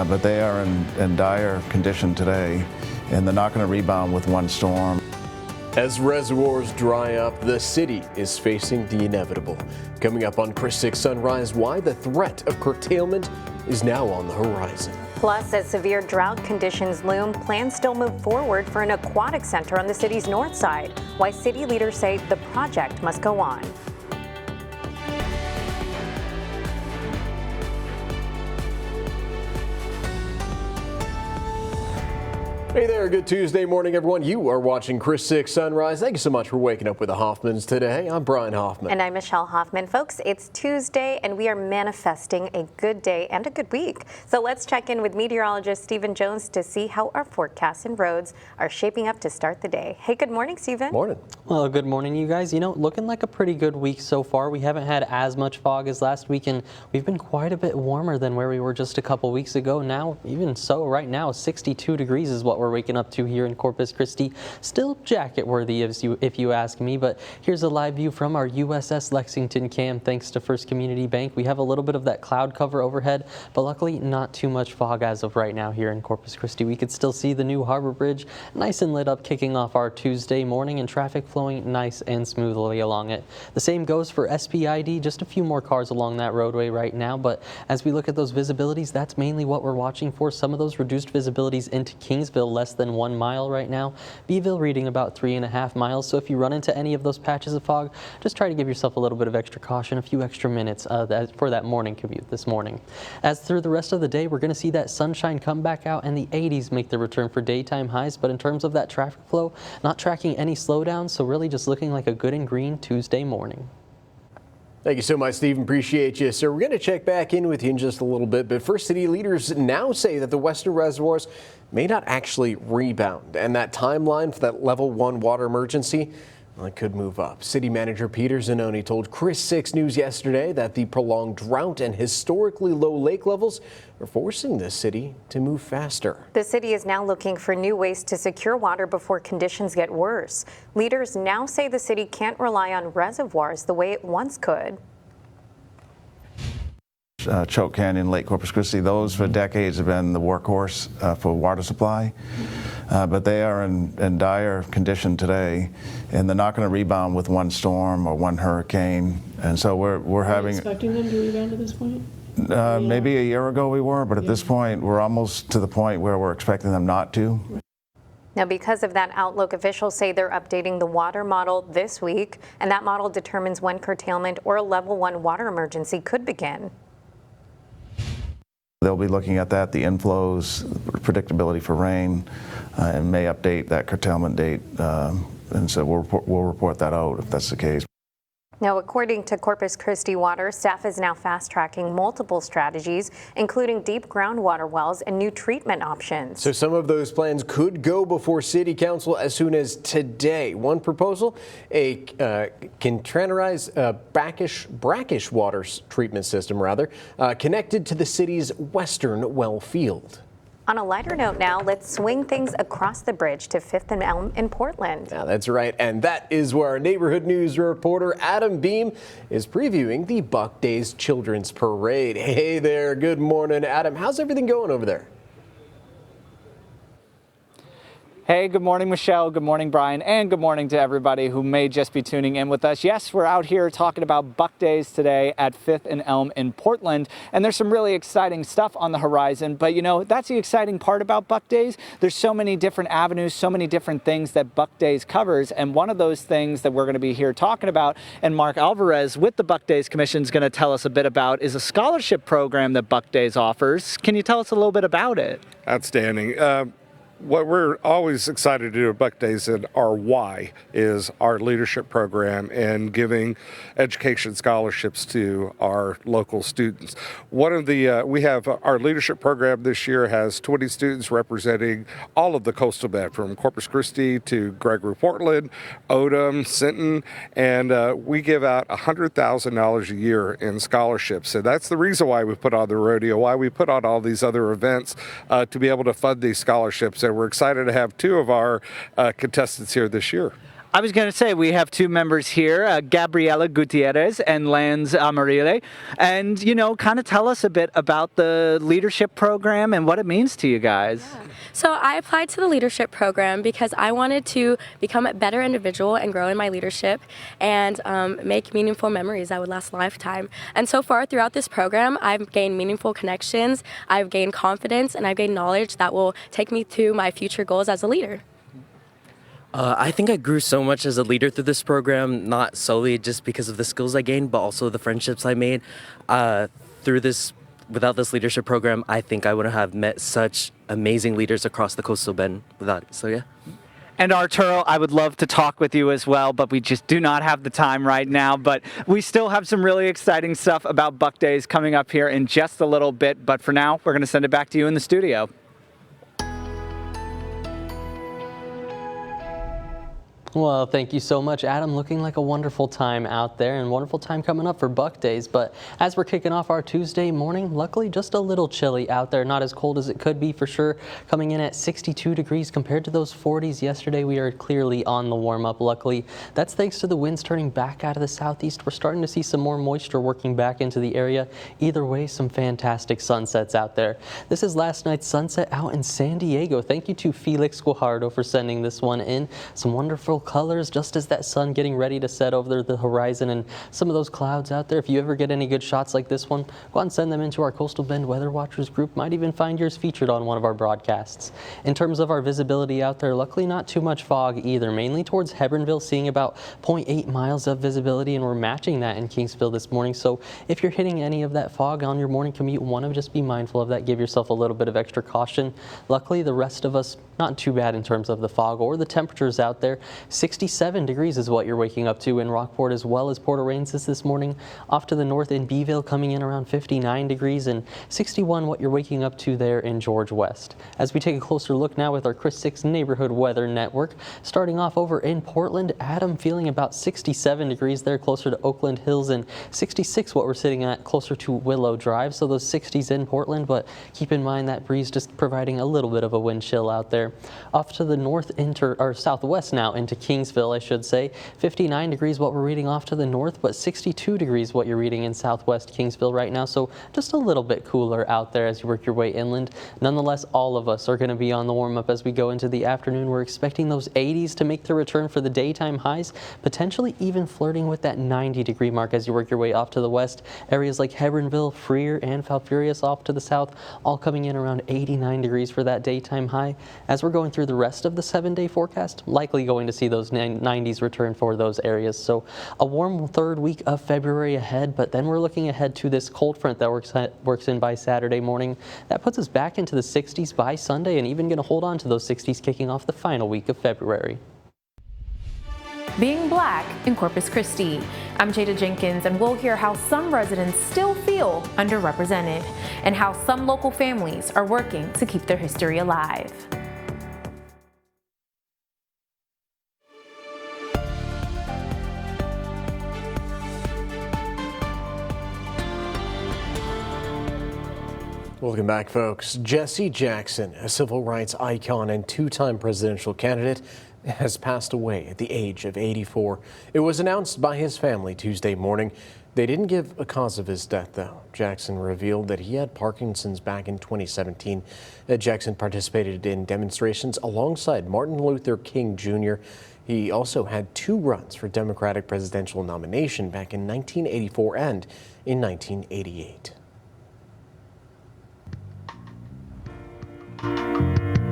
but they are in dire condition today, and they're not going to rebound with one storm. As reservoirs dry up, the city is facing the inevitable. Coming up on Chris 6 Sunrise, why the threat of curtailment is now on the horizon. Plus, as severe drought conditions loom, plans still move forward for an aquatic center on the city's north side. Why city leaders say the project must go on. Hey there, good Tuesday morning, everyone. You are watching Chris 6 Sunrise. Thank you so much for waking up with the Hoffmans today. I'm Brian Hoffman. And I'm Michelle Hoffman. Folks, it's Tuesday, and we are manifesting a good day and a good week. So let's check in with meteorologist Stephen Jones to see how our forecasts and roads are shaping up to start the day. Hey, good morning, Stephen. Morning. Well, good morning, you guys. You know, looking like a pretty good week so far. We haven't had as much fog as last week, and we've been quite a bit warmer than where we were just a couple weeks ago. Now, even so, right now, 62 degrees is what we're waking up to here in Corpus Christi. Still jacket worthy if you ask me, but here's a live view from our USS Lexington cam. Thanks to First Community Bank, we have a little bit of that cloud cover overhead, but luckily not too much fog as of right now here in Corpus Christi. We could still see the new Harbor Bridge nice and lit up, kicking off our Tuesday morning, and traffic flowing nice and smoothly along it. The same goes for SPID, just a few more cars along that roadway right now, but as we look at those visibilities, that's mainly what we're watching for. Some of those reduced visibilities into Kingsville, less than 1 mile right now. Beeville reading about 3.5 miles. So if you run into any of those patches of fog, just try to give yourself a little bit of extra caution, a few extra minutes for that morning commute this morning. As through the rest of the day, we're going to see that sunshine come back out and the 80s make the return for daytime highs. But in terms of that traffic flow, not tracking any slowdowns. So really just looking like a good and green Tuesday morning. Thank you so much, Stephen. Appreciate you. So we're going to check back in with you in just a little bit. But first, city leaders now say that the western reservoirs may not actually rebound. And that timeline for that level 1 water emergency, well, it could move up. City Manager Peter Zanoni told Chris 6 News yesterday that the prolonged drought and historically low lake levels are forcing the city to move faster. The city is now looking for new ways to secure water before conditions get worse. Leaders now say the city can't rely on reservoirs the way it once could. Choke Canyon, Lake Corpus Christi, those for decades have been the workhorse for water supply, but they are in dire condition today, and they're not going to rebound with one storm or one hurricane. And so we're having. Expecting them to rebound at this point? Maybe a year ago we were, but at this point we're almost to the point where we're expecting them not to. Now, because of that outlook, officials say they're updating the water model this week, and that model determines when curtailment or a level 1 water emergency could begin. They'll be looking at that, the inflows, predictability for rain, and may update that curtailment date. And so we'll report that out if that's the case. Now, according to Corpus Christi Water, staff is now fast-tracking multiple strategies, including deep groundwater wells and new treatment options. So some of those plans could go before City Council as soon as today. One proposal, a containerized brackish water treatment system, connected to the city's western well field. On a lighter note now, let's swing things across the bridge to 5th and Elm in Portland. Yeah, that's right. And that is where our neighborhood news reporter Adam Beam is previewing the Buck Days Children's Parade. Hey there. Good morning, Adam. How's everything going over there? Hey, good morning, Michelle. Good morning, Brian. And good morning to everybody who may just be tuning in with us. Yes, we're out here talking about Buck Days today at 5th and Elm in Portland. And there's some really exciting stuff on the horizon. But, you know, that's the exciting part about Buck Days. There's so many different avenues, so many different things that Buck Days covers. And one of those things that we're going to be here talking about, and Mark Alvarez with the Buck Days Commission is going to tell us a bit about, is a scholarship program that Buck Days offers. Can you tell us a little bit about it? Outstanding. What we're always excited to do at Buck Days and our why is our leadership program and giving education scholarships to our local students. One of the, we have our leadership program this year has 20 students representing all of the coastal belt from Corpus Christi to Gregory Portland, Odom, Sinton, and we give out $100,000 a year in scholarships. So that's the reason why we put on the rodeo, why we put on all these other events to be able to fund these scholarships. And we're excited to have two of our contestants here this year. I was going to say we have two members here, Gabriela Gutierrez and Lance Amarile. And, you know, kind of tell us a bit about the leadership program and what it means to you guys. So I applied to the leadership program because I wanted to become a better individual and grow in my leadership and make meaningful memories that would last a lifetime. And so far throughout this program, I've gained meaningful connections, I've gained confidence, and I've gained knowledge that will take me to my future goals as a leader. I think I grew so much as a leader through this program, not solely just because of the skills I gained, but also the friendships I made through this. Without this leadership program, I think I wouldn't have met such amazing leaders across the coastal bend without it. So, yeah. And Arturo, I would love to talk with you as well, but we just do not have the time right now. But we still have some really exciting stuff about Buck Days coming up here in just a little bit. But for now, we're going to send it back to you in the studio. Well, thank you so much, Adam. Looking like a wonderful time out there and wonderful time coming up for Buck Days. But as we're kicking off our Tuesday morning, luckily just a little chilly out there. Not as cold as it could be for sure. Coming in at 62 degrees compared to those 40s yesterday. We are clearly on the warm up. Luckily, that's thanks to the winds turning back out of the southeast. We're starting to see some more moisture working back into the area. Either way, some fantastic sunsets out there. This is last night's sunset out in San Diego. Thank you to Felix Guajardo for sending this one in. Some wonderful colors just as that sun getting ready to set over the horizon and some of those clouds out there. If you ever get any good shots like this one, go out and send them into our Coastal Bend Weather Watchers group. Might even find yours featured on one of our broadcasts. In terms of our visibility out there, luckily not too much fog either, mainly towards Hebbronville, seeing about 0.8 miles of visibility, and we're matching that in Kingsville this morning. So if you're hitting any of that fog on your morning commute, want to just be mindful of that. Give yourself a little bit of extra caution. Luckily, the rest of us, not too bad in terms of the fog or the temperatures out there. 67 degrees is what you're waking up to in Rockport as well as Port Aransas this morning. Off to the north in Beeville coming in around 59 degrees and 61 what you're waking up to there in George West. As we take a closer look now with our Chris 6 Neighborhood Weather Network, starting off over in Portland, Adam feeling about 67 degrees there closer to Oakland Hills and 66 what we're sitting at closer to Willow Drive. So those 60s in Portland, but keep in mind that breeze just providing a little bit of a wind chill out there. Off to the north southwest now into Kingsville, I should say. 59 degrees what we're reading off to the north, but 62 degrees what you're reading in southwest Kingsville right now. So just a little bit cooler out there as you work your way inland. Nonetheless, all of us are going to be on the warm up as we go into the afternoon. We're expecting those 80s to make the return for the daytime highs, potentially even flirting with that 90 degree mark as you work your way off to the west. Areas like Hebbronville, Freer, and Falfurrias off to the south, all coming in around 89 degrees for that daytime high. As we're going through the rest of the 7-day forecast, likely going to see those 90s return for those areas. So a warm third week of February ahead, but then we're looking ahead to this cold front that works in by Saturday morning. That puts us back into the 60s by Sunday and even going to hold on to those 60s kicking off the final week of February. Being Black in Corpus Christi. I'm Jada Jenkins, and we'll hear how some residents still feel underrepresented and how some local families are working to keep their history alive. Welcome back, folks. Jesse Jackson, a civil rights icon and two-time presidential candidate, has passed away at the age of 84. It was announced by his family Tuesday morning. They didn't give a cause of his death, though. Jackson revealed that he had Parkinson's back in 2017. Jackson participated in demonstrations alongside Martin Luther King Jr. He also had 2 runs for Democratic presidential nomination back in 1984 and in 1988.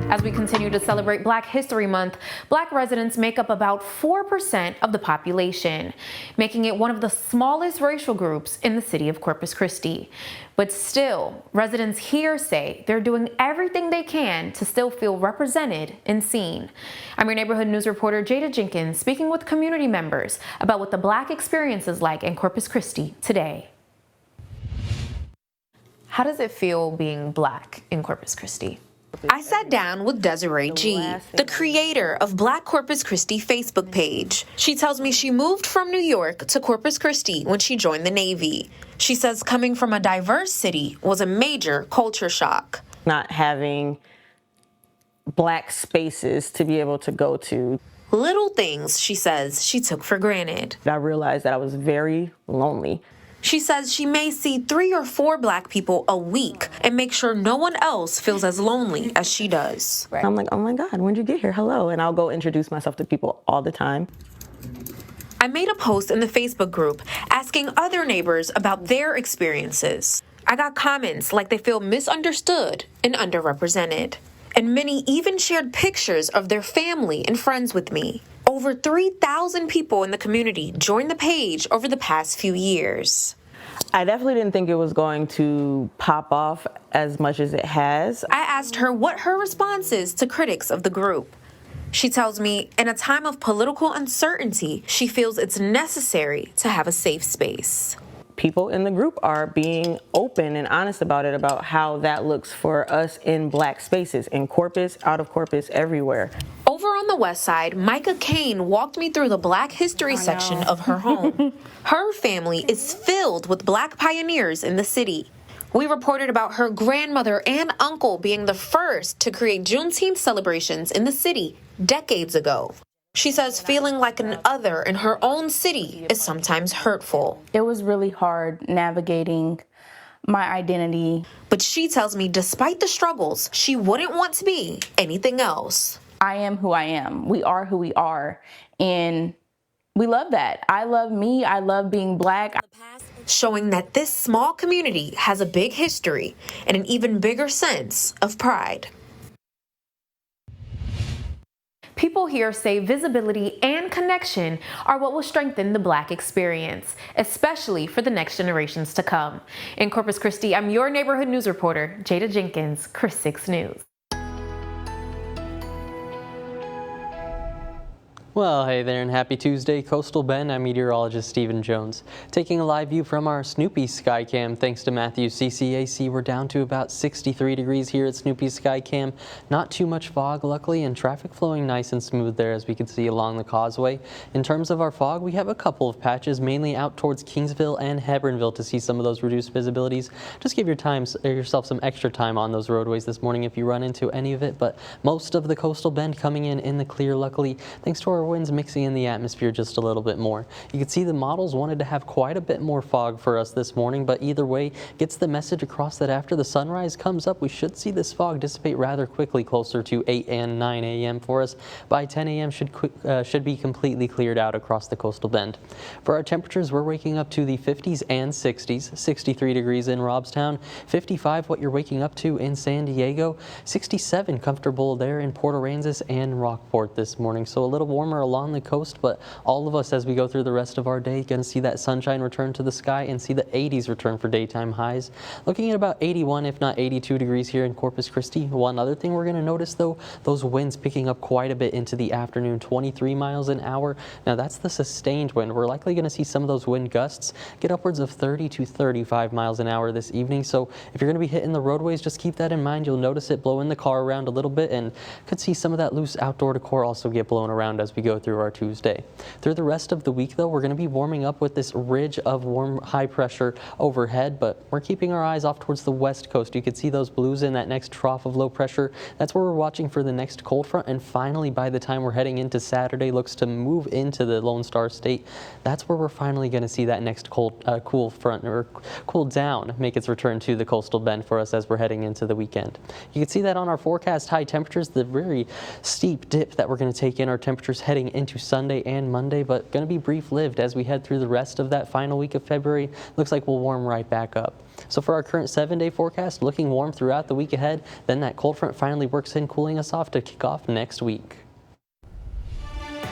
As we continue to celebrate Black History Month, Black residents make up about 4% of the population, making it one of the smallest racial groups in the city of Corpus Christi. But still, residents here say they're doing everything they can to still feel represented and seen. I'm your neighborhood news reporter, Jada Jenkins, speaking with community members about what the Black experience is like in Corpus Christi today. How does it feel being Black in Corpus Christi? I sat down with Desiree G., the creator of Black Corpus Christi Facebook page. She tells me she moved from New York to Corpus Christi when she joined the Navy. She says coming from a diverse city was a major culture shock. Not having Black spaces to be able to go to. Little things, she says, she took for granted. I realized that I was very lonely. She says she may see 3 or 4 Black people a week and make sure no one else feels as lonely as she does. I'm like, oh my God, when'd you get here? Hello. And I'll go introduce myself to people all the time. I made a post in the Facebook group asking other neighbors about their experiences. I got comments like they feel misunderstood and underrepresented. And many even shared pictures of their family and friends with me. Over 3,000 people in the community joined the page over the past few years. I definitely didn't think it was going to pop off as much as it has. I asked her what her response is to critics of the group. She tells me in a time of political uncertainty, she feels it's necessary to have a safe space. People in the group are being open and honest about it, about how that looks for us in Black spaces, in Corpus, out of Corpus, everywhere. Over on the west side, Micah Kane walked me through the Black history section of her home. Her family is filled with Black pioneers in the city. We reported about her grandmother and uncle being the first to create Juneteenth celebrations in the city decades ago. She says feeling like an other in her own city is sometimes hurtful. It was really hard navigating my identity. But she tells me despite the struggles, she wouldn't want to be anything else. I am who I am. We are who we are. And we love that. I love me. I love being Black. Showing that this small community has a big history and an even bigger sense of pride. People here say visibility and connection are what will strengthen the Black experience, especially for the next generations to come. In Corpus Christi, I'm your neighborhood news reporter, Jada Jenkins, Chris 6 News. Well, hey there and happy Tuesday, Coastal Bend. I'm meteorologist Stephen Jones. Taking a live view from our Snoopy Skycam. Thanks to Matthew's CCAC, we're down to about 63 degrees here at Snoopy Skycam. Not too much fog, luckily, and traffic flowing nice and smooth there, as we can see along the causeway. In terms of our fog, we have a couple of patches, mainly out towards Kingsville and Hebronville to see some of those reduced visibilities. Just give yourself some extra time on those roadways this morning if you run into any of it, but most of the Coastal Bend coming in the clear, luckily, thanks to our winds mixing in the atmosphere just a little bit more. You can see the models wanted to have quite a bit more fog for us this morning, but either way gets the message across that after the sunrise comes up, we should see this fog dissipate rather quickly, closer to 8 and 9 a.m. for us. By 10 a.m. should be completely cleared out across the Coastal Bend. For our temperatures, we're waking up to the 50s and 60s, 63 degrees in Robstown, 55 what you're waking up to in San Diego, 67 comfortable there in Port Aransas and Rockport this morning. So a little warmer along the coast, but all of us as we go through the rest of our day going to see that sunshine return to the sky and see the 80s return for daytime highs. Looking at about 81 if not 82 degrees here in Corpus Christi. One other thing we're going to notice though, those winds picking up quite a bit into the afternoon, 23 miles an hour. Now that's the sustained wind. We're likely going to see some of those wind gusts get upwards of 30 to 35 miles an hour this evening. So if you're going to be hitting the roadways, just keep that in mind. You'll notice it blowing the car around a little bit and could see some of that loose outdoor decor also get blown around as we go through our Tuesday. Through the rest of the week though, we're going to be warming up with this ridge of warm high pressure overhead, but we're keeping our eyes off towards the west coast. You can see those blues in that next trough of low pressure. That's where we're watching for the next cold front, and finally by the time we're heading into Saturday, looks to move into the Lone Star State. That's where we're finally going to see that next cool front or cool down make its return to the Coastal Bend for us as we're heading into the weekend. You can see that on our forecast high temperatures, the very steep dip that we're going to take in our temperatures heading into Sunday and Monday, but going to be brief-lived as we head through the rest of that final week of February. Looks like we'll warm right back up. So for our current 7-day forecast, looking warm throughout the week ahead, then that cold front finally works in, cooling us off to kick off next week.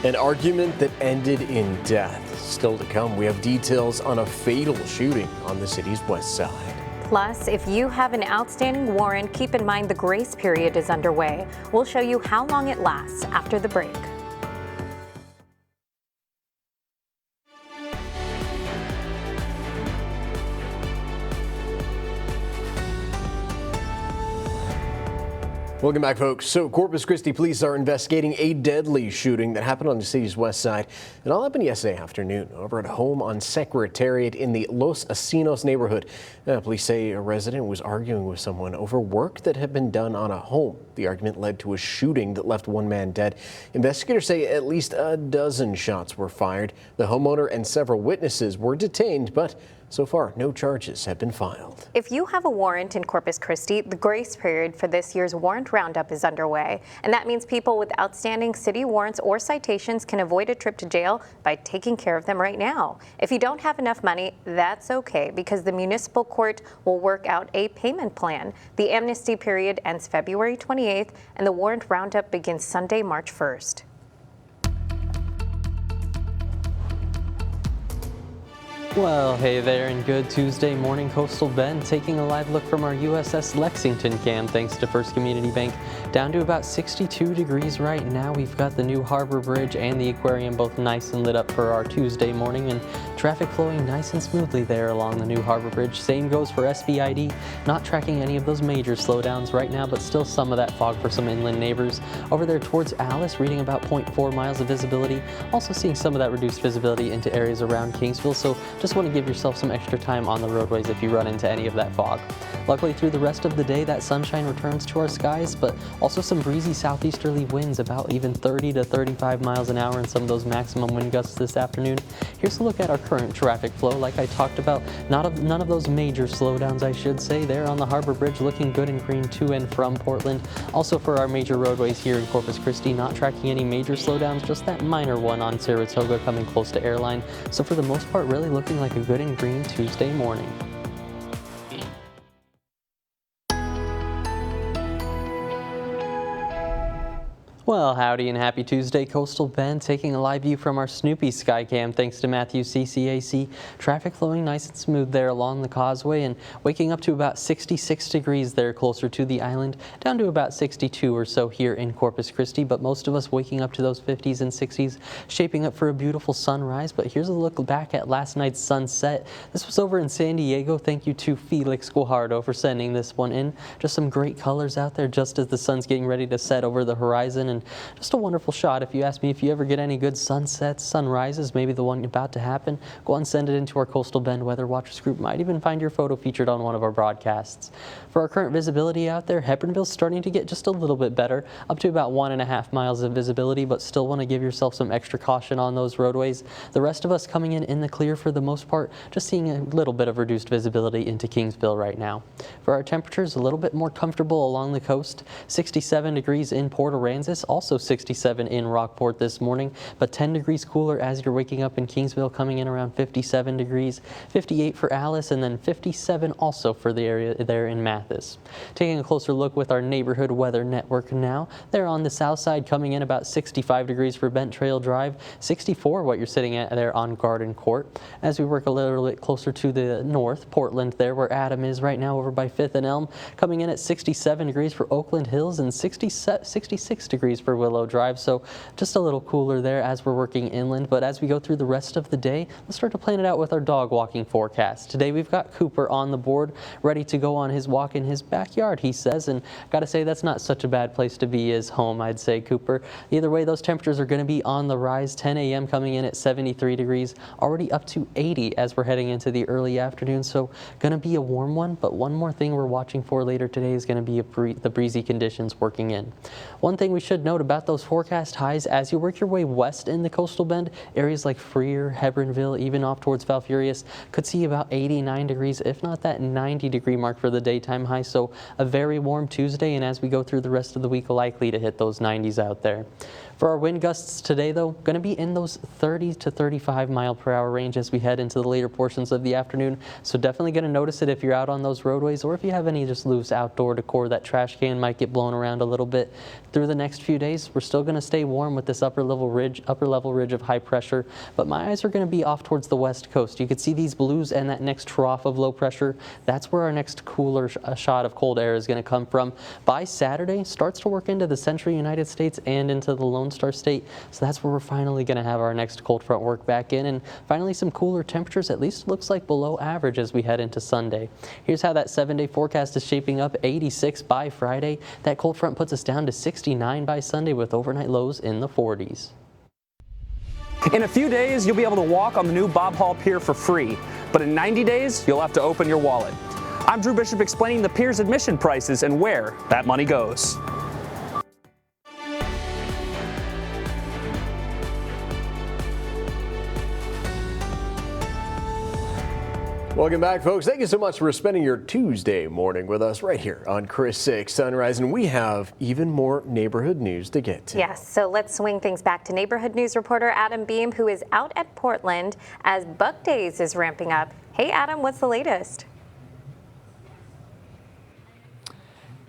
An argument that ended in death. Still to come, we have details on a fatal shooting on the city's west side. Plus, if you have an outstanding warrant, keep in mind the grace period is underway. We'll show you how long it lasts after the break. Welcome back, folks. So Corpus Christi police are investigating a deadly shooting that happened on the city's west side. It all happened yesterday afternoon over at a home on Secretariat in the Los Asinos neighborhood. Police say a resident was arguing with someone over work that had been done on a home. The argument led to a shooting that left one man dead. Investigators say at least a dozen shots were fired. The homeowner and several witnesses were detained, but so far, no charges have been filed. If you have a warrant in Corpus Christi, the grace period for this year's warrant roundup is underway. And that means people with outstanding city warrants or citations can avoid a trip to jail by taking care of them right now. If you don't have enough money, that's okay, because the municipal court will work out a payment plan. The amnesty period ends February 28th, and the warrant roundup begins Sunday, March 1st. Well, hey there, and good Tuesday morning, Coastal Bend. Taking a live look from our USS Lexington cam, thanks to First Community Bank. Down to about 62 degrees right now. We've got the new Harbor Bridge and the aquarium both nice and lit up for our Tuesday morning, and traffic flowing nice and smoothly there along the new Harbor Bridge. Same goes for SBID. Not tracking any of those major slowdowns right now, but still some of that fog for some inland neighbors. Over there towards Alice, reading about 0.4 miles of visibility. Also seeing some of that reduced visibility into areas around Kingsville, so just want to give yourself some extra time on the roadways if you run into any of that fog. Luckily, through the rest of the day, that sunshine returns to our skies, but also some breezy southeasterly winds, about even 30 to 35 miles an hour, and some of those maximum wind gusts this afternoon. Here's a look at our current traffic flow. Like I talked about, none of those major slowdowns, I should say. There on the Harbor Bridge, looking good and green to and from Portland. Also for our major roadways here in Corpus Christi, not tracking any major slowdowns, just that minor one on Saratoga coming close to Airline. So for the most part, really looking like a good and green Tuesday morning. Well, howdy and happy Tuesday, Coastal Bend. Taking a live view from our Snoopy Skycam thanks to Matthew CCAC. Traffic flowing nice and smooth there along the causeway, and waking up to about 66 degrees there closer to the island, down to about 62 or so here in Corpus Christi, but most of us waking up to those 50s and 60s, shaping up for a beautiful sunrise. But here's a look back at last night's sunset. This was over in San Diego. Thank you to Felix Guajardo for sending this one in. Just some great colors out there just as the sun's getting ready to set over the horizon, and just a wonderful shot. If you ask me, if you ever get any good sunsets, sunrises, maybe the one about to happen, go and send it into our Coastal Bend Weather Watchers group. Might even find your photo featured on one of our broadcasts. For our current visibility out there, Hebronville's starting to get just a little bit better, up to about 1.5 miles of visibility, but still want to give yourself some extra caution on those roadways. The rest of us coming in the clear for the most part, just seeing a little bit of reduced visibility into Kingsville right now. For our temperatures, a little bit more comfortable along the coast. 67 degrees in Port Aransas, also 67 in Rockport this morning, but 10 degrees cooler as you're waking up in Kingsville, coming in around 57 degrees, 58 for Alice, and then 57 also for the area there in Mathis. Taking a closer look with our neighborhood weather network now, they're on the south side, coming in about 65 degrees for Bent Trail Drive, 64 what you're sitting at there on Garden Court. As we work a little bit closer to the north, Portland there where Adam is right now over by 5th and Elm, coming in at 67 degrees for Oakland Hills and 66 degrees for Willow Drive, so just a little cooler there as we're working inland. But as we go through the rest of the day, let's start to plan it out with our dog walking forecast. Today we've got Cooper on the board, ready to go on his walk in his backyard, he says, and gotta say that's not such a bad place to be as home, I'd say, Cooper. Either way, those temperatures are going to be on the rise. 10 a.m. coming in at 73 degrees, already up to 80 as we're heading into the early afternoon, so going to be a warm one. But one more thing we're watching for later today is going to be the breezy conditions working in. One thing we should note about those forecast highs, as you work your way west in the Coastal Bend, areas like Freer, Hebronville, even off towards Falfurrias, could see about 89 degrees, if not that 90 degree mark for the daytime high. So a very warm Tuesday, and as we go through the rest of the week, likely to hit those 90s out there. For our wind gusts today, though, going to be in those 30 to 35 mile per hour range as we head into the later portions of the afternoon. So definitely going to notice it if you're out on those roadways, or if you have any just loose outdoor decor. That trash can might get blown around a little bit through the next few days. We're still going to stay warm with this upper level ridge of high pressure, but my eyes are going to be off towards the west coast. You can see these blues and that next trough of low pressure. That's where our next cooler shot of cold air is going to come from. By Saturday, starts to work into the central United States and into the Lone Lone Star State. So that's where we're finally going to have our next cold front work back in, and finally some cooler temperatures, at least looks like below average as we head into Sunday. Here's how that 7-day forecast is shaping up. 86 by Friday. That cold front puts us down to 69 by Sunday with overnight lows in the 40s. In a few days, you'll be able to walk on the new Bob Hall Pier for free, but in 90 days, you'll have to open your wallet. I'm Drew Bishop explaining the pier's admission prices and where that money goes. Welcome back, folks. Thank you so much for spending your Tuesday morning with us right here on Chris 6 Sunrise. And we have even more neighborhood news to get to. Yes, so let's swing things back to neighborhood news reporter Adam Beam, who is out at Portland as Buck Days is ramping up. Hey, Adam, what's the latest?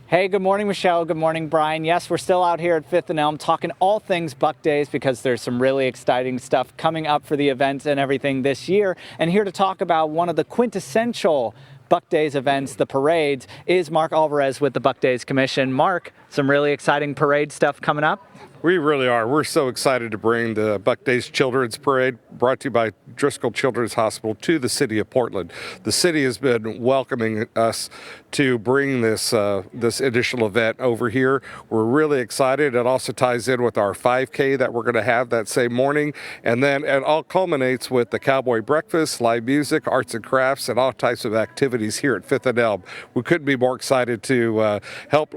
Hey, good morning, Michelle. Good morning, Brian. Yes, we're still out here at 5th and Elm talking all things Buck Days because there's some really exciting stuff coming up for the events and everything this year. And here to talk about one of the quintessential Buck Days events, the parades, is Mark Alvarez with the Buck Days Commission. Mark, some really exciting parade stuff coming up? We really are. We're so excited to bring the Buck Days Children's Parade, brought to you by Driscoll Children's Hospital, to the city of Portland. The city has been welcoming us to bring this additional event over here. We're really excited. It also ties in with our 5K that we're going to have that same morning. And then it all culminates with the Cowboy Breakfast, live music, arts and crafts, and all types of activities here at 5th and Elm. We couldn't be more excited to help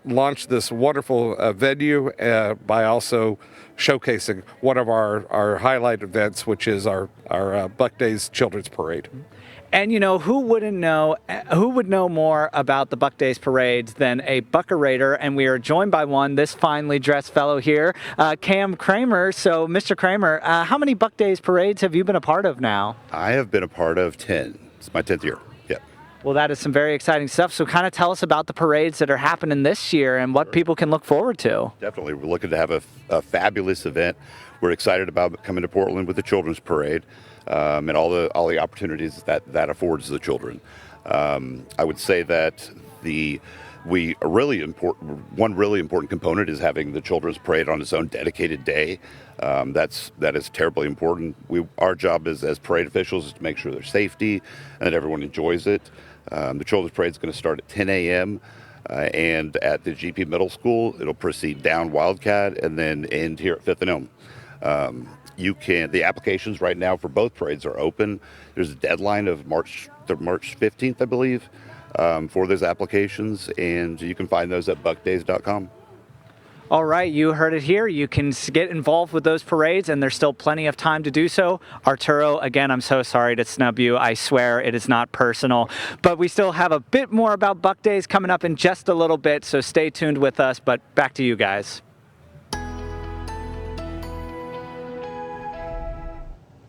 launch this wonderful venue by also showcasing one of our highlight events, which is our Buck Days Children's Parade. And you know, who would know more about the Buck Days parades than a Buckerator? And we are joined by one, this finely dressed fellow here, Cam Kramer. So, Mr. Kramer, how many Buck Days parades have you been a part of now? I have been a part of 10. It's my 10th year. Yep. Well, that is some very exciting stuff. So kind of tell us about the parades that are happening this year and what people can look forward to. Definitely. We're looking to have a fabulous event. We're excited about coming to Portland with the Children's Parade. And all the opportunities that affords the children. I would say that one really important component is having the Children's Parade on its own dedicated day. That is terribly important. Our job as parade officials is to make sure there's safety and that everyone enjoys it. The Children's Parade is going to start at 10 a.m. And at the GP Middle School, it'll proceed down Wildcat and then end here at 5th and Elm. The applications right now for both parades are open. There's a deadline of March 15th, I believe, for those applications, and you can find those at buckdays.com. All right, you heard it here. You can get involved with those parades, and there's still plenty of time to do so. Arturo, again, I'm so sorry to snub you. I swear it is not personal. But we still have a bit more about Buck Days coming up in just a little bit, so stay tuned with us. But back to you guys.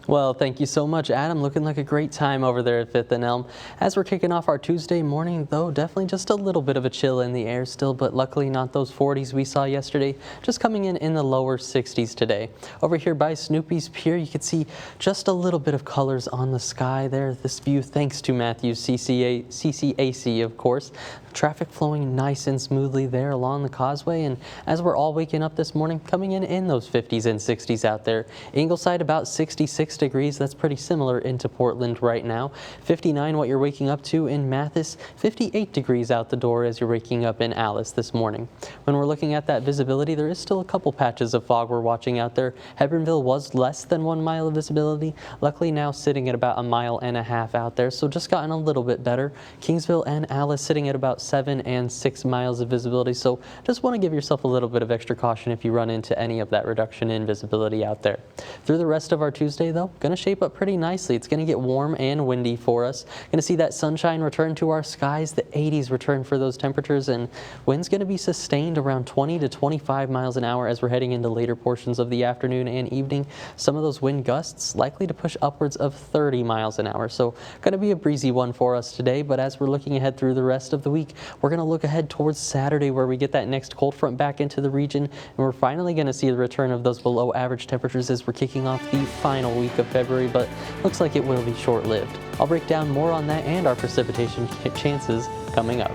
Well, thank you so much, Adam. Looking like a great time over there at 5th and Elm. As we're kicking off our Tuesday morning, though, definitely just a little bit of a chill in the air still, but luckily not those 40s we saw yesterday, just coming in the lower 60s today. Over here by Snoopy's Pier, you can see just a little bit of colors on the sky there. This view, thanks to Matthews CCAC, of course. Traffic flowing nice and smoothly there along the causeway, and as we're all waking up this morning, coming in those 50s and 60s out there. Ingleside about 66 degrees. That's pretty similar into Portland right now. 59 what you're waking up to in Mathis. 58 degrees out the door as you're waking up in Alice this morning. When we're looking at that visibility, there is still a couple patches of fog we're watching out there. Hebronville was less than 1 mile of visibility. Luckily now sitting at about 1.5 miles out there, so just gotten a little bit better. Kingsville and Alice sitting at about 7 and 6 miles of visibility, so just want to give yourself a little bit of extra caution if you run into any of that reduction in visibility out there. Through the rest of our Tuesday, though, going to shape up pretty nicely. It's going to get warm and windy for us. Going to see that sunshine return to our skies, the 80s return for those temperatures, and winds going to be sustained around 20 to 25 miles an hour as we're heading into later portions of the afternoon and evening. Some of those wind gusts likely to push upwards of 30 miles an hour, so going to be a breezy one for us today. But as we're looking ahead through the rest of the week, we're going to look ahead towards Saturday where we get that next cold front back into the region, and we're finally going to see the return of those below average temperatures as we're kicking off the final week of February, but looks like it will be short-lived. I'll break down more on that and our precipitation chances coming up.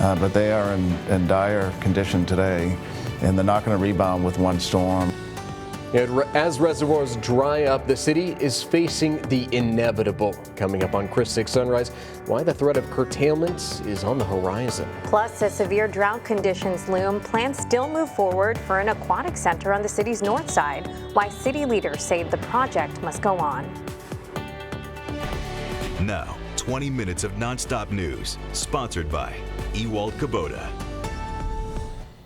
but they are in dire condition today, and they're not going to rebound with one storm. As reservoirs dry up, the city is facing the inevitable. Coming up on Chris 6 Sunrise, why the threat of curtailments is on the horizon. Plus, as severe drought conditions loom, plans still move forward for an aquatic center on the city's north side. Why city leaders say the project must go on. Now, 20 minutes of nonstop news, sponsored by Ewald Kubota.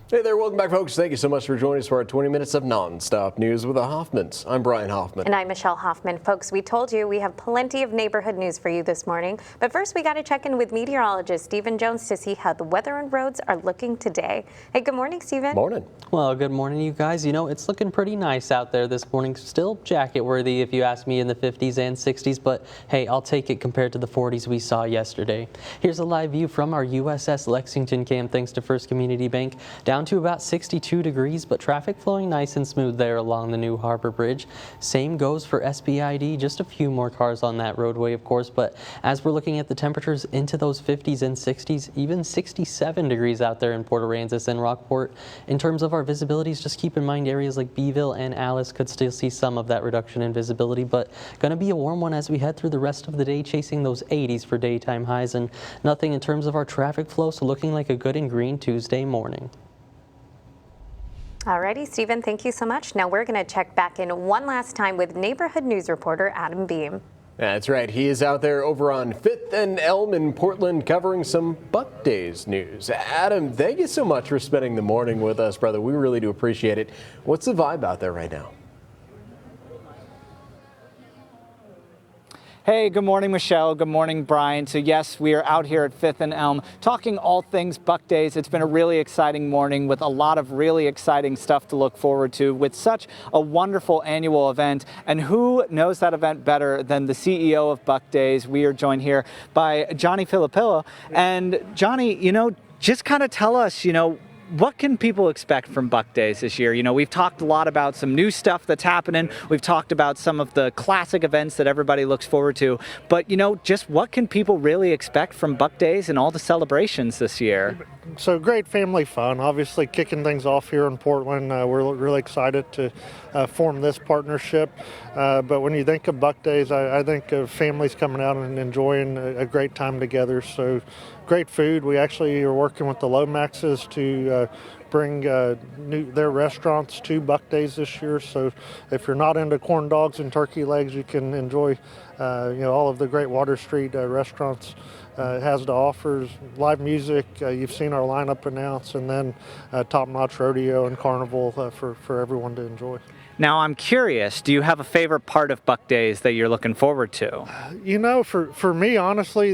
Hey there, welcome back, folks. Thank you so much for joining us for our 20 minutes of nonstop news with the Hoffmans. I'm Brian Hoffman. And I'm Michelle Hoffman. Folks, we told you we have plenty of neighborhood news for you this morning. But first, we got to check in with meteorologist Stephen Jones to see how the weather and roads are looking today. Hey, good morning, Stephen. Morning. Well, good morning, you guys. You know, it's looking pretty nice out there this morning. Still jacket worthy if you ask me, in the 50s and 60s. But hey, I'll take it compared to the 40s we saw yesterday. Here's a live view from our USS Lexington cam, thanks to First Community Bank. Down to about 62 degrees, but traffic flowing nice and smooth there along the New Harbor Bridge. Same goes for SBID, just a few more cars on that roadway, of course, but as we're looking at the temperatures into those 50s and 60s, even 67 degrees out there in Port Aransas and Rockport. In terms of our visibilities, just keep in mind areas like Beeville and Alice could still see some of that reduction in visibility, but going to be a warm one as we head through the rest of the day, chasing those 80s for daytime highs, and nothing in terms of our traffic flow, so looking like a good and green Tuesday morning. Alrighty, Stephen, thank you so much. Now we're going to check back in one last time with neighborhood news reporter Adam Beam. That's right. He is out there over on 5th and Elm in Portland covering some Buck Days news. Adam, thank you so much for spending the morning with us, brother. We really do appreciate it. What's the vibe out there right now? Hey, good morning, Michelle. Good morning, Brian. So yes, we are out here at 5th and Elm talking all things Buck Days. It's been a really exciting morning with a lot of really exciting stuff to look forward to with such a wonderful annual event. And who knows that event better than the CEO of Buck Days? We are joined here by Johnny Filippillo. And Johnny, just kind of tell us, what can people expect from Buck Days this year? We've talked a lot about some new stuff that's happening. We've talked about some of the classic events that everybody looks forward to. But, just what can people really expect from Buck Days and all the celebrations this year? So great family fun, obviously kicking things off here in Portland. We're really excited to form this partnership. But when you think of Buck Days, I think of families coming out and enjoying a great time together. So great food. We actually are working with the Lomaxes to bring their restaurants to Buck Days this year. So if you're not into corn dogs and turkey legs, you can enjoy all of the great Water Street restaurants has to offer. Live music, you've seen our lineup announced, and then top-notch rodeo and carnival for everyone to enjoy. Now, I'm curious, do you have a favorite part of Buck Days that you're looking forward to? For me, honestly,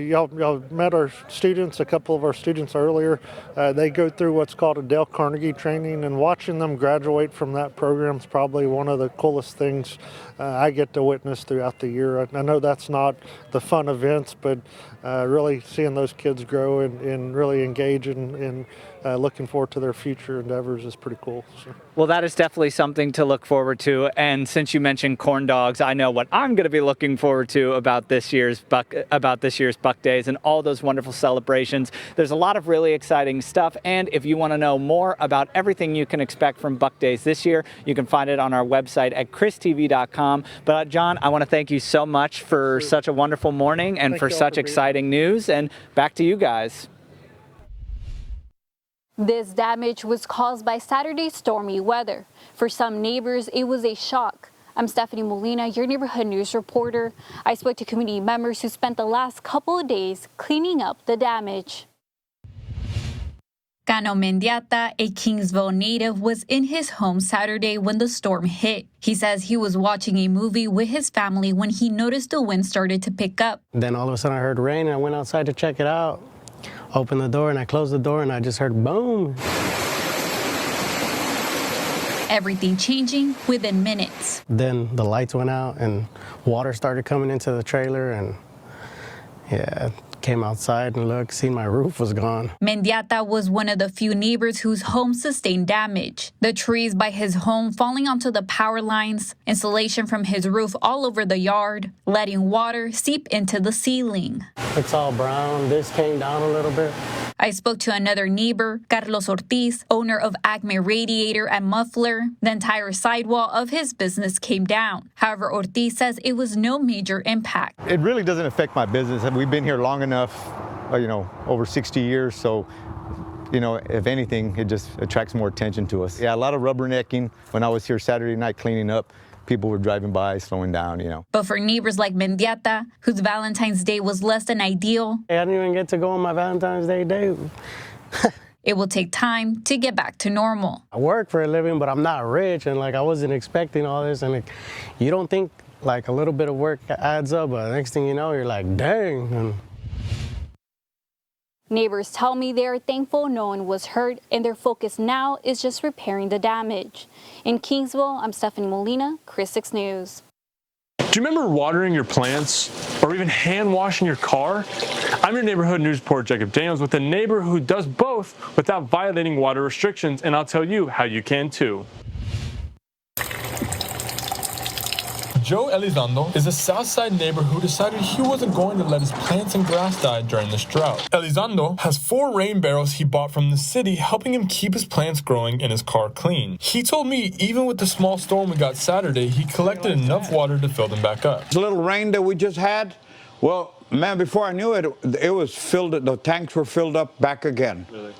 y'all met our students, a couple of our students earlier. They go through what's called a Dale Carnegie training, and watching them graduate from that program is probably one of the coolest things I get to witness throughout the year. I know that's not the fun events, but really seeing those kids grow and really engage in looking forward to their future endeavors is pretty cool. So. Well, that is definitely something to look forward to. And since you mentioned corn dogs, I know what I'm going to be looking forward to about this year's Buck Days and all those wonderful celebrations. There's a lot of really exciting stuff. And if you want to know more about everything you can expect from Buck Days this year, you can find it on our website at christv.com. But John, I want to thank you so much for such a wonderful morning and for such exciting news. And back to you guys. This damage was caused by Saturday's stormy weather. For some neighbors, it was a shock. I'm Stephanie Molina, your neighborhood news reporter. I spoke to community members who spent the last couple of days cleaning up the damage. Cano Mendieta, a Kingsville native, was in his home Saturday when the storm hit. He says he was watching a movie with his family when he noticed the wind started to pick up. Then all of a sudden I heard rain and I went outside to check it out. Opened the door and I closed the door and I just heard boom. Everything changing within minutes. Then the lights went out and water started coming into the trailer, and came outside and looked, seen my roof was gone. Mendieta was one of the few neighbors whose home sustained damage. The trees by his home falling onto the power lines, insulation from his roof all over the yard, letting water seep into the ceiling. It's all brown. This came down a little bit. A I spoke to another neighbor, Carlos Ortiz, owner of Acme Radiator and Muffler. The entire sidewall of his business came down. However, Ortiz says it was no major impact. It really doesn't affect my business. We've been here long enough, over 60 years, so if anything, it just attracts more attention to us. Yeah, a lot of rubbernecking. When I was here Saturday night cleaning up, people were driving by, slowing down, But for neighbors like Mendieta, whose Valentine's Day was less than ideal, I didn't even get to go on my Valentine's Day. it will take time to get back to normal. I work for a living, but I'm not rich, and I wasn't expecting all this, and you don't think a little bit of work adds up, but the next thing you know, you're like, dang. Neighbors tell me they are thankful no one was hurt, and their focus now is just repairing the damage. In Kingsville, I'm Stephanie Molina, Chris 6 News. Do you remember watering your plants or even hand washing your car? I'm your neighborhood news reporter, Jacob Daniels, with a neighbor who does both without violating water restrictions, and I'll tell you how you can too. Joe Elizondo is a Southside neighbor who decided he wasn't going to let his plants and grass die during this drought. Elizondo has 4 rain barrels he bought from the city, helping him keep his plants growing and his car clean. He told me even with the small storm we got Saturday, he collected enough water to fill them back up. The little rain that we just had, well, man, before I knew it, it was filled, the tanks were filled up back again. Really?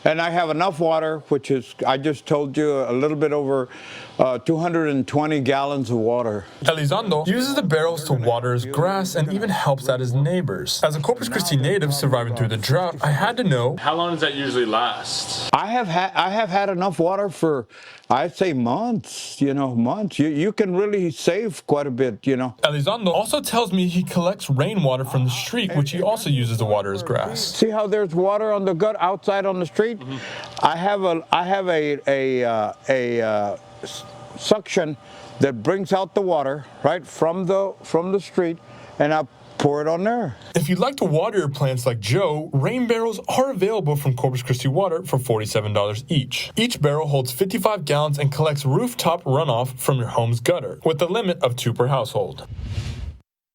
And I have enough water, which is, I just told you, a little bit over 220 gallons of water. Elizondo uses the barrels to water his grass and even helps out his neighbors. As a Corpus Christi native surviving through the drought, I had to know, how long does that usually last? I have had enough water for, I'd say, months, months. You can really save quite a bit, Elizondo also tells me he collects rainwater from the street, which he also uses to water his grass. See how there's water on the gut outside on the street? Mm-hmm. I have a suction that brings out the water right from the street, and I pour it on there. If you'd like to water your plants like Joe, rain barrels are available from Corpus Christi Water for $47 each. Each barrel holds 55 gallons and collects rooftop runoff from your home's gutter, with a limit of 2 per household.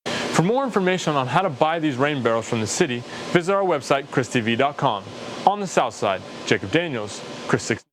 For more information on how to buy these rain barrels from the city, visit our website, christv.com. On the south side, Jacob Daniels, Chris 6.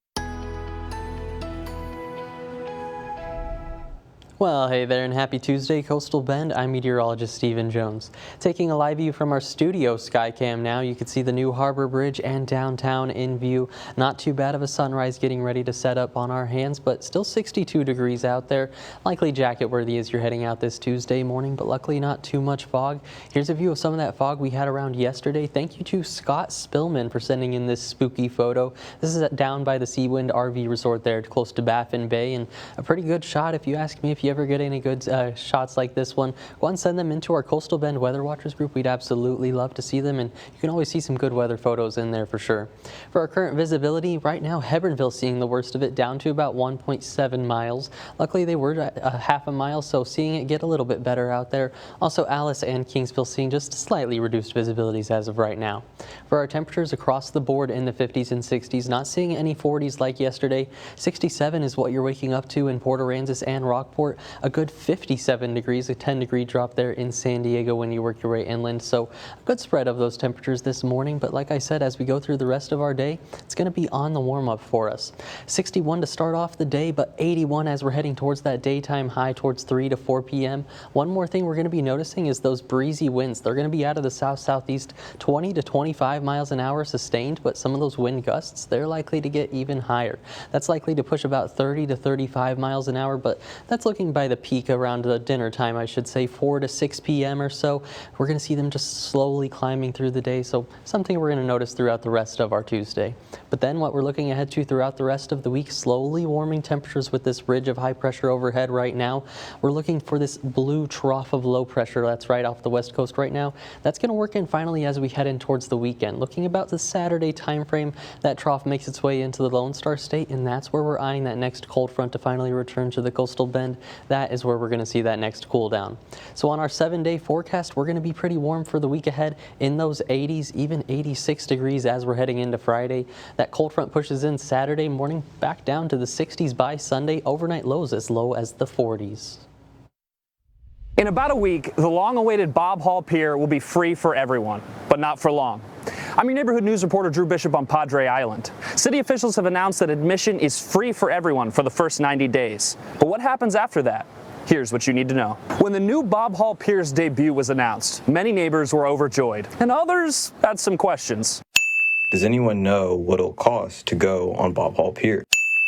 Well, hey there and happy Tuesday, Coastal Bend. I'm meteorologist Stephen Jones. Taking a live view from our studio Skycam now, you can see the new Harbor Bridge and downtown in view. Not too bad of a sunrise getting ready to set up on our hands, but still 62 degrees out there. Likely jacket worthy as you're heading out this Tuesday morning, but luckily not too much fog. Here's a view of some of that fog we had around yesterday. Thank you to Scott Spillman for sending in this spooky photo. This is down by the Seawind RV Resort there close to Baffin Bay, and a pretty good shot if you ask me. If you ever get any good shots like this one, go and send them into our Coastal Bend Weather Watchers group. We'd absolutely love to see them, and you can always see some good weather photos in there for sure. For our current visibility, right now Hebronville seeing the worst of it, down to about 1.7 miles. Luckily they were a half a mile, so seeing it get a little bit better out there. Also Alice and Kingsville seeing just slightly reduced visibilities as of right now. For our temperatures across the board in the 50s and 60s, not seeing any 40s like yesterday. 67 is what you're waking up to in Port Aransas and Rockport. A good 57 degrees, a 10-degree drop there in San Diego when you work your way inland. So a good spread of those temperatures this morning. But like I said, as we go through the rest of our day, it's going to be on the warm-up for us. 61 to start off the day, but 81 as we're heading towards that daytime high towards 3 to 4 p.m. One more thing we're going to be noticing is those breezy winds. They're going to be out of the south-southeast, 20 to 25 miles an hour sustained, but some of those wind gusts, they're likely to get even higher. That's likely to push about 30 to 35 miles an hour, but that's looking by the peak around the dinner time, I should say, 4 to 6 p.m. or so. We're going to see them just slowly climbing through the day, so something we're going to notice throughout the rest of our Tuesday. But then what we're looking ahead to throughout the rest of the week, slowly warming temperatures with this ridge of high pressure overhead right now. We're looking for this blue trough of low pressure that's right off the west coast right now. That's going to work in finally as we head in towards the weekend. Looking about the Saturday time frame, that trough makes its way into the Lone Star State, and that's where we're eyeing that next cold front to finally return to the coastal bend. That is where we're going to see that next cool down. So on our 7-day forecast, we're going to be pretty warm for the week ahead in those 80s, even 86 degrees as we're heading into Friday. That cold front pushes in Saturday morning, back down to the 60s by Sunday, overnight lows as low as the 40s. In about a week, the long-awaited Bob Hall Pier will be free for everyone, but not for long. I'm your neighborhood news reporter Drew Bishop on Padre Island. City officials have announced that admission is free for everyone for the first 90 days. But what happens after that? Here's what you need to know. When the new Bob Hall Pier's debut was announced, many neighbors were overjoyed, and others had some questions. Does anyone know what it'll cost to go on Bob Hall Pier?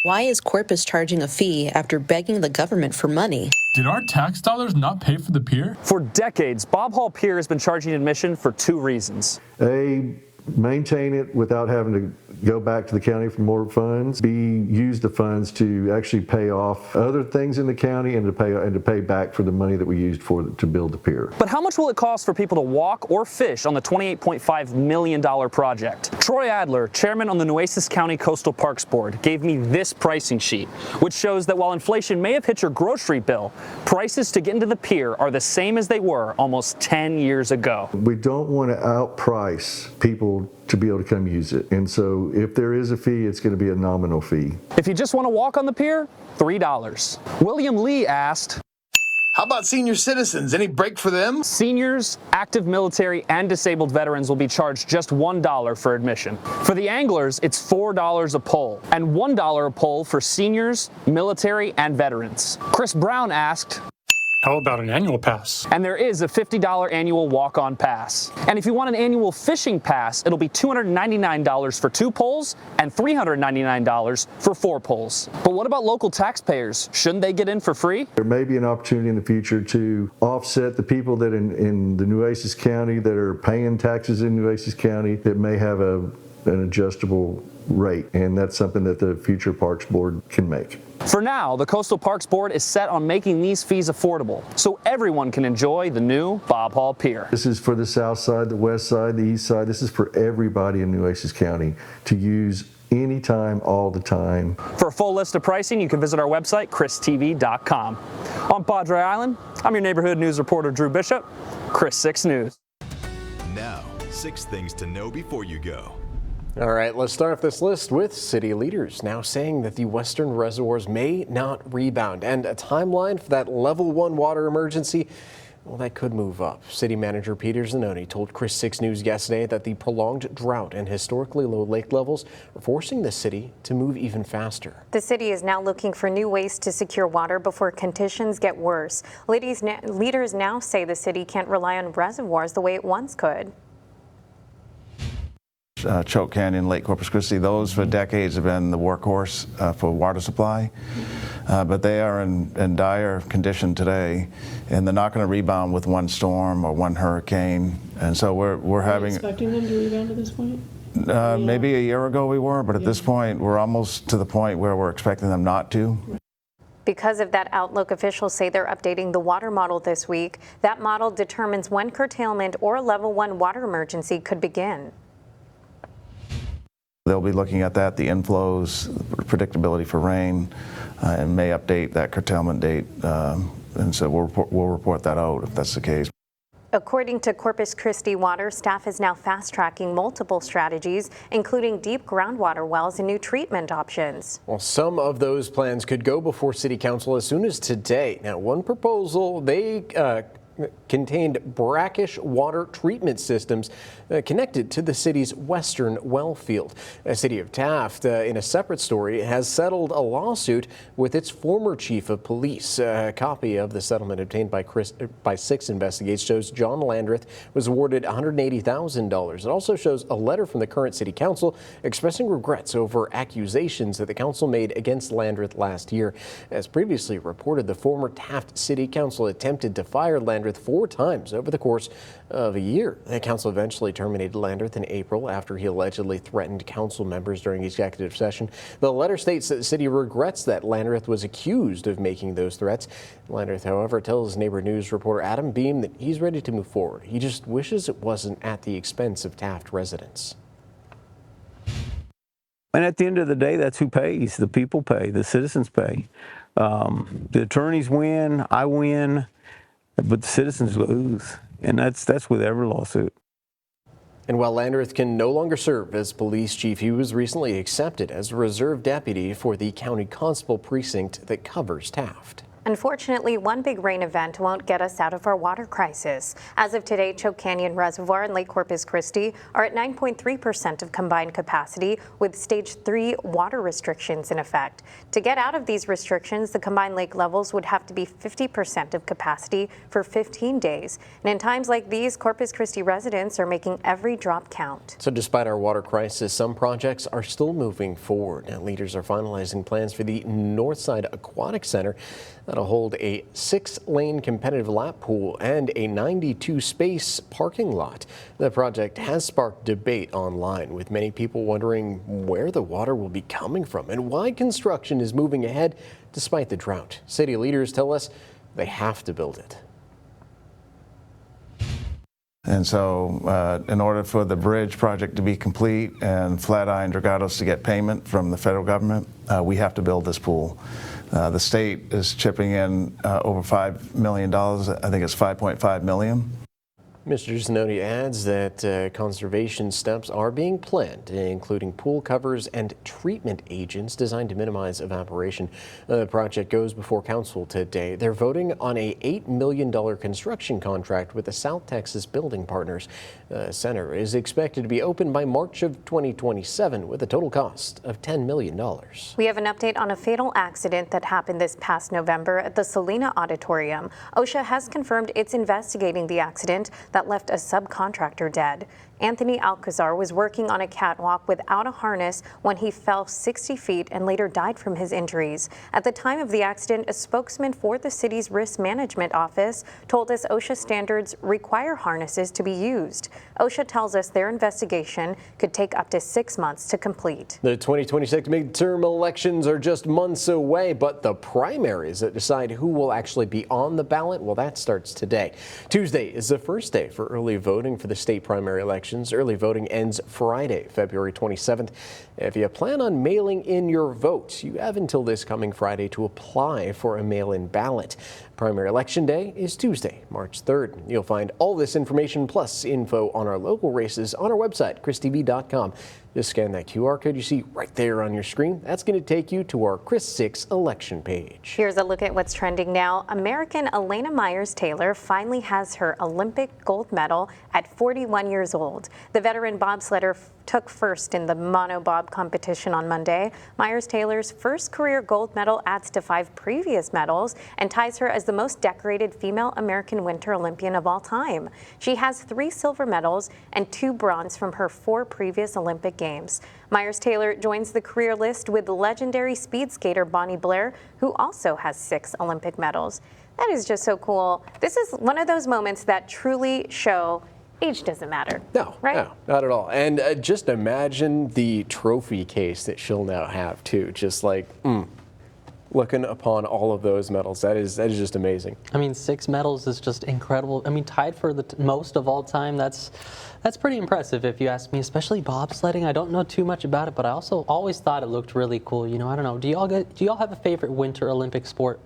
Why is Corpus charging a fee after begging the government for money? Did our tax dollars not pay for the pier? For decades, Bob Hall Pier has been charging admission for two reasons. A, maintain it without having to go back to the county for more funds. B, use the funds to actually pay off other things in the county and to pay back for the money that we used to build the pier. But how much will it cost for people to walk or fish on the $28.5 million project? Troy Adler, chairman on the Nueces County Coastal Parks Board, gave me this pricing sheet, which shows that while inflation may have hit your grocery bill, prices to get into the pier are the same as they were almost 10 years ago. We don't want to outprice people to be able to come use it. And so if there is a fee, it's going to be a nominal fee. If you just want to walk on the pier, $3. William Lee asked, how about senior citizens? Any break for them? Seniors, active military, and disabled veterans will be charged just $1 for admission. For the anglers, it's $4 a pole, and $1 a pole for seniors, military, and veterans. Chris Brown asked, how about an annual pass? And there is a $50 annual walk-on pass. And if you want an annual fishing pass, it'll be $299 for 2 poles and $399 for 4 poles. But what about local taxpayers? Shouldn't they get in for free? There may be an opportunity in the future to offset the people that in the Nueces County that are paying taxes in Nueces County that may have an adjustable rate, and that's something that the future Parks Board can make. For now, the Coastal Parks Board is set on making these fees affordable so everyone can enjoy the new Bob Hall Pier. This is for the south side, the west side, the east side. This is for everybody in Nueces County to use anytime, all the time. For a full list of pricing, you can visit our website, christv.com. On Padre Island, I'm your neighborhood news reporter Drew Bishop, Chris 6 News. Now, 6 things to know before you go. All right, let's start off this list with city leaders now saying that the western reservoirs may not rebound, and a timeline for that level 1 water emergency, well, that could move up. City Manager Peter Zanoni told Chris 6 News yesterday that the prolonged drought and historically low lake levels are forcing the city to move even faster. The city is now looking for new ways to secure water before conditions get worse. Leaders now say the city can't rely on reservoirs the way it once could. Choke Canyon, Lake Corpus Christi, those for decades have been the workhorse for water supply, but they are in dire condition today, and they're not going to rebound with one storm or one hurricane, and so we're having. Expecting them to rebound at this point? Maybe a year ago we were, but at this point we're almost to the point where we're expecting them not to. Because of that outlook, officials say they're updating the water model this week. That model determines when curtailment or a level 1 water emergency could begin. They'll be looking at that, the inflows, predictability for rain, and may update that curtailment date. And so we'll report that out if that's the case. According to Corpus Christi Water, staff is now fast-tracking multiple strategies, including deep groundwater wells and new treatment options. Well, some of those plans could go before City Council as soon as today. Now, one proposal, they contained brackish water treatment systems connected to the city's western well field. The city of Taft, in a separate story, has settled a lawsuit with its former chief of police. A copy of the settlement obtained by 6 Investigates shows John Landreth was awarded $180,000. It also shows a letter from the current city council expressing regrets over accusations that the council made against Landreth last year. As previously reported, the former Taft City Council attempted to fire Landreth 4 times over the course of a year. The council eventually terminated Landreth in April after he allegedly threatened council members during executive session. The letter states that the city regrets that Landreth was accused of making those threats. Landreth, however, tells neighbor news reporter Adam Beam that he's ready to move forward. He just wishes it wasn't at the expense of Taft residents. And at the end of the day, that's who pays. The people pay. The citizens pay. The attorneys win. I win. But the citizens lose, and that's with every lawsuit. And while Landreth can no longer serve as police chief, he was recently accepted as a reserve deputy for the county constable precinct that covers Taft. Unfortunately, one big rain event won't get us out of our water crisis. As of today, Choke Canyon Reservoir and Lake Corpus Christi are at 9.3% of combined capacity, with Stage 3 water restrictions in effect. To get out of these restrictions, the combined lake levels would have to be 50% of capacity for 15 days. And in times like these, Corpus Christi residents are making every drop count. So despite our water crisis, some projects are still moving forward. Now, leaders are finalizing plans for the Northside Aquatic Center that'll hold a 6-lane competitive lap pool and a 92-space parking lot. The project has sparked debate online, with many people wondering where the water will be coming from and why construction is moving ahead despite the drought. City leaders tell us they have to build it. And so in order for the bridge project to be complete and Flatiron and Dragados to get payment from the federal government, we have to build this pool. The state is chipping in over $5 million. I think it's $5.5 million. Mr. Zanoni adds that conservation steps are being planned, including pool covers and treatment agents designed to minimize evaporation. The project goes before council today. They're voting on a $8 million construction contract with the South Texas Building Partners. The center is expected to be open by March of 2027 with a total cost of $10 million. We have an update on a fatal accident that happened this past November at the Salina Auditorium. OSHA has confirmed it's investigating the accident that left a subcontractor dead. Anthony Alcazar was working on a catwalk without a harness when he fell 60 feet and later died from his injuries. At the time of the accident, a spokesman for the city's risk management office told us OSHA standards require harnesses to be used. OSHA tells us their investigation could take up to 6 months to complete. The 2026 midterm elections are just months away, but the primaries that decide who will actually be on the ballot, well, that starts today. Tuesday is the first day for early voting for the state primary election. Early voting ends Friday, February 27th. If you plan on mailing in your vote, you have until this coming Friday to apply for a mail-in ballot. Primary election day is Tuesday, March 3rd. You'll find all this information plus info on our local races on our website, KrisTV.com. Just scan that QR code you see right there on your screen. That's going to take you to our Chris 6 election page. Here's a look at what's trending now. American Elena Myers-Taylor finally has her Olympic gold medal at 41 years old. The veteran bobsledder took first in the monobob competition on Monday. Myers-Taylor's first career gold medal adds to 5 previous medals and ties her as the most decorated female American Winter Olympian of all time. She has 3 silver medals and 2 bronze from her 4 previous Olympic Games. Myers-Taylor joins the career list with legendary speed skater Bonnie Blair, who also has 6 Olympic medals. That is just so cool. This is one of those moments that truly show age doesn't matter. No, right? No, not at all. And just imagine the trophy case that she'll now have too. Just like, looking upon all of those medals, that is just amazing. I mean, 6 medals is just incredible. I mean, tied for the most of all time. That's pretty impressive if you ask me, especially bobsledding. I don't know too much about it, but I also always thought it looked really cool. You know, I don't know. Do y'all have a favorite Winter Olympic sport?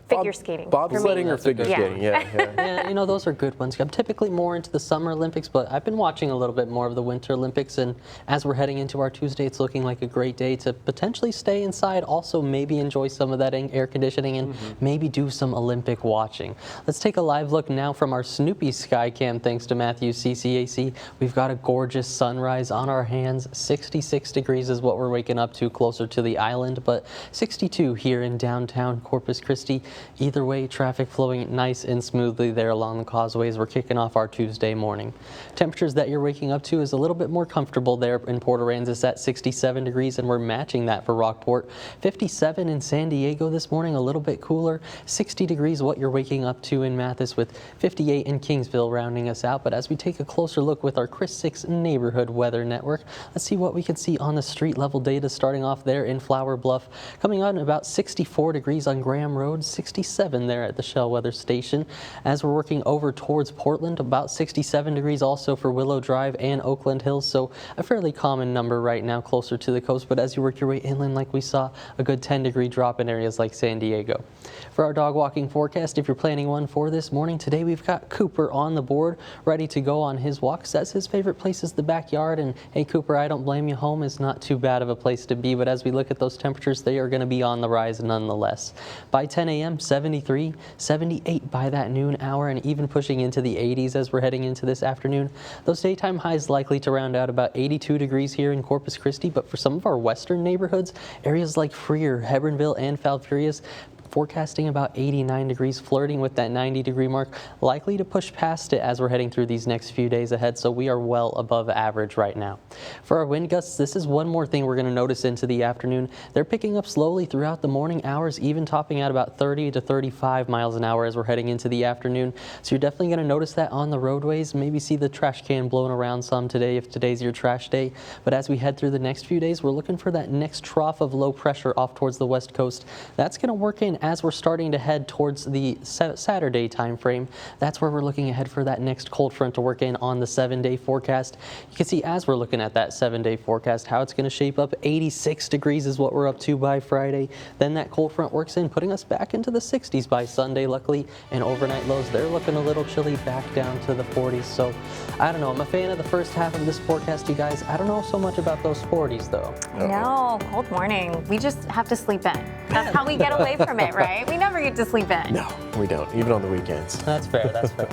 Figure skating. Bobsledding or figure skating? Yeah. Yeah, you know, those are good ones. I'm typically more into the Summer Olympics, but I've been watching a little bit more of the Winter Olympics, and as we're heading into our Tuesday, it's looking like a great day to potentially stay inside, also maybe enjoy some of that air conditioning, and maybe do some Olympic watching. Let's take a live look now from our Snoopy Skycam, thanks to Matthews CCAC. We've got a gorgeous sunrise on our hands. 66 degrees is what we're waking up to closer to the island, but 62 here in downtown Corpus Christi. Either way, traffic flowing nice and smoothly there along the causeways. We're kicking off our Tuesday morning. Temperatures that you're waking up to is a little bit more comfortable there in Port Aransas at 67 degrees, and we're matching that for Rockport. 57 in San Diego this morning, a little bit cooler. 60 degrees what you're waking up to in Mathis, with 58 in Kingsville rounding us out. But as we take a closer look with our Chris 6 neighborhood weather network, let's see what we can see on the street level data starting off there in Flower Bluff. Coming on about 64 degrees on Graham Road, 67 there at the Shell Weather Station. As we're working over towards Portland, about 67 degrees also for Willow Drive and Oakland Hills, so a fairly common number right now closer to the coast, but as you work your way inland, like we saw, a good 10-degree drop in areas like San Diego. For our dog walking forecast, if you're planning one for this morning, today we've got Cooper on the board, ready to go on his walk. Says his favorite place is the backyard, and hey Cooper, I don't blame you, home is not too bad of a place to be, but as we look at those temperatures, they are going to be on the rise nonetheless. By 10 a.m., 73, 78 by that noon hour, and even pushing into the 80s as we're heading into this afternoon. Those daytime highs likely to round out about 82 degrees here in Corpus Christi, but for some of our western neighborhoods, areas like Freer, Hebronville, and Falfurrias, forecasting about 89 degrees, flirting with that 90-degree mark, likely to push past it as we're heading through these next few days ahead, so we are well above average right now. For our wind gusts, this is one more thing we're going to notice into the afternoon. They're picking up slowly throughout the morning hours, even topping out about 30 to 35 miles an hour as we're heading into the afternoon. So you're definitely going to notice that on the roadways, maybe see the trash can blown around some today if today's your trash day. But as we head through the next few days, we're looking for that next trough of low pressure off towards the west coast. That's going to work in as we're starting to head towards the Saturday time frame. That's where we're looking ahead for that next cold front to work in on the 7-day forecast. You can see as we're looking at that 7-day forecast how it's going to shape up. 86 degrees is what we're up to by Friday. Then that cold front works in, putting us back into the 60s by Sunday, luckily. And overnight lows, they're looking a little chilly, back down to the 40s. So I don't know, I'm a fan of the first half of this forecast, you guys. I don't know so much about those 40s though. No, cold morning. We just have to sleep in. That's how we get away from it, right? We never get to sleep in. No, we don't, even on the weekends. That's fair, that's fair.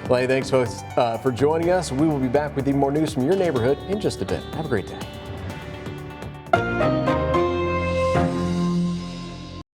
Well, hey, thanks folks for joining us. We will be back with even more news from your neighborhood in just a bit. Have a great day.